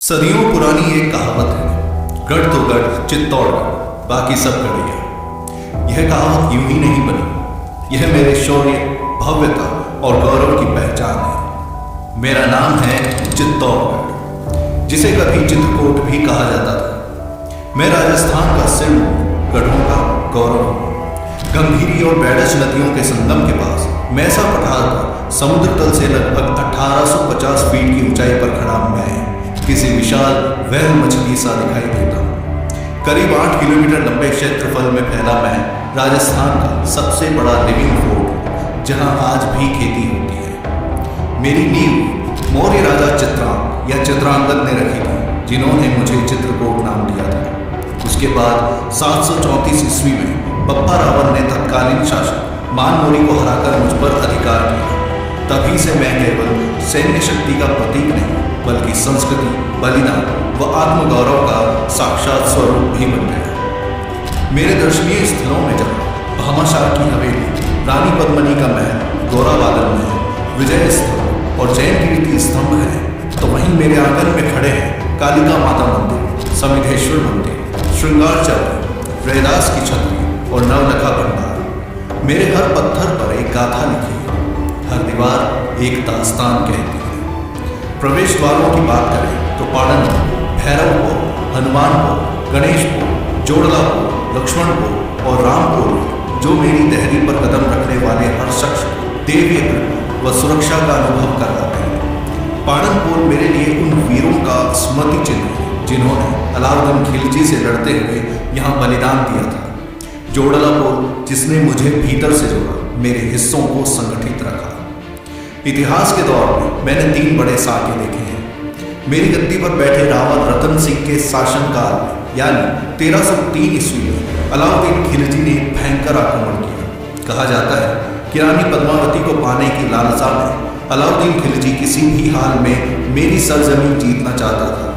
सदियों पुरानी एक कहावत है, गढ़ तो गढ़ चित्तौड़गढ़, बाकी सब गढ़िया। यह कहावत यूं ही नहीं बनी, यह मेरे शौर्य, भव्यता और गौरव की पहचान है। मेरा नाम है चित्तौड़गढ़, जिसे कभी चित्रकूट भी कहा जाता था। मैं राजस्थान का सिंह, गढ़ों का गौरव हूँ। गंभीरी और बैडज नदियों के संगम के पास मैसा पठार पर समुद्र तल से लगभग 1850 फीट की ऊंचाई पर खड़ा मैं किसी विशाल व्हेल मछली सा दिखाई देता हूँ। करीब 8 किलोमीटर लंबे क्षेत्रफल में फैला मैं राजस्थान का सबसे बड़ा लिविंग फोर्ट, जहाँ आज भी खेती होती है। मेरी नींव मौर्य राजा चित्रांग या चित्रांगद ने रखी थी, जिन्होंने मुझे चित्रकूट नाम दिया था। उसके बाद 734 ईस्वी में बप्पा रावल ने तत्कालीन शासक मानमोरी को हराकर मुझ पर अधिकार किया। तभी से मैं केवल सैन्य शक्ति का प्रतीक नहीं, बल्कि संस्कृति, बलिदान व आत्मगौरव का साक्षात स्वरूप भी बन गया। मेरे दर्शनीय स्थलों में जहाँ भामाशाह की हवेली, रानी पद्मिनी का महल, गौरावादन महल, विजय स्थल और जैन कीर्ति स्तंभ है, तो वहीं मेरे आंगन में खड़े हैं कालिका माता मंदिर, समिधेश्वर मंदिर, श्रृंगार चौकी, रैदास की छतरी और नवलखा भंडार। मेरे हर पत्थर पर एक गाथा लिखी है, हर दीवार एक दास्तान कहती है। प्रवेश द्वारों की बात करें तो पाड़नपुर, भैरवपुर, हनुमानपुर, गणेशपुर, जोड़लापुर, लक्ष्मणपुर और रामपुर, जो मेरी दहली पर कदम रखने वाले हर शख्स को दैवीय कृपा व सुरक्षा का अनुभव करवाते हैं। पाड़नपुर मेरे लिए उन वीरों का स्मृति चिन्ह है, जिन्होंने अलाउद्दीन खिलजी से लड़ते हुए यहाँ बलिदान दिया था। जोड़लापुर, जिसने मुझे भीतर से जोड़ा, मेरे हिस्सों को संगठित रखा। इतिहास के दौर में मैंने 3 बड़े साके देखे हैं। मेरी गद्दी पर बैठे रावल रतन सिंह के शासनकाल में, यानी 1303 ईस्वी में अलाउद्दीन खिलजी ने भयंकर आक्रमण किया। कहा जाता है कि रानी पद्मावती को पाने की लालसा में अलाउद्दीन खिलजी किसी भी हाल में मेरी सरजमीन जीतना चाहता था,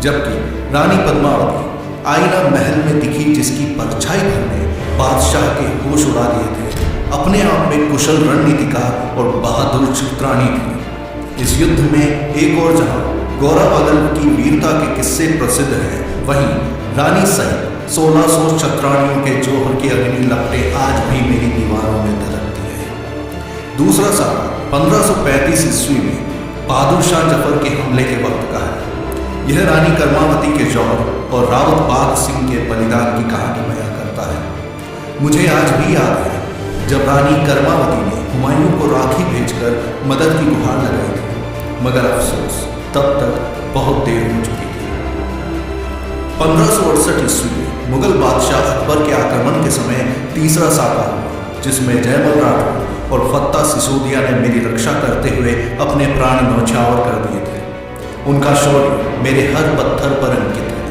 जबकि रानी पद्मावती आईना महल में दिखी, जिसकी परछाई भर ने बादशाह के होश उड़ा दिए थे, अपने आप में कुशल रणनीतिकार और बहादुर चित्राणी थी। इस युद्ध में एक और जहां गौरावादल की वीरता के किस्से प्रसिद्ध हैं, वहीं रानी सहित 1600 छत्राणियों के जोहर की अग्नि लपटें आज भी मेरी दीवारों में दरकती है। दूसरा साल 1535 ईस्वी में बहादुर शाह जफर के हमले के वक्त का है। यह रानी कर्मावती के जौहर और रावत बाघ सिंह के बलिदान की कहानी बयां करता है। मुझे आज भी याद है जब रानी कर्मावती ने हुमायूं को राखी भेजकर मदद की गुहार लगाई थी, मगर अफसोस तब तक बहुत देर हो चुकी थी। 1568 ईस्वी में मुगल बादशाह अकबर के आक्रमण के समय तीसरा साका हुआ, जिसमें जयमल राठौर और फत्ता सिसोदिया ने मेरी रक्षा करते हुए अपने प्राण न्यौछावर कर दिए थे। उनका शौर्य मेरे हर पत्थर पर अंकित है।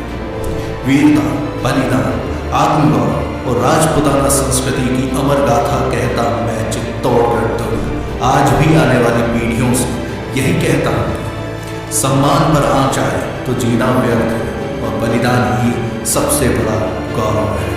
वीरता, बलिदान, आत्मगौरव और राजपुताना संस्कृति की अमर गाथा कहता मैं चित्तौड़गढ़ धुन आज भी आने वाली पीढ़ियों से यही कहता हूँ, सम्मान पर आँच आए तो जीना व्यर्थ है और बलिदान ही सबसे बड़ा गौरव है।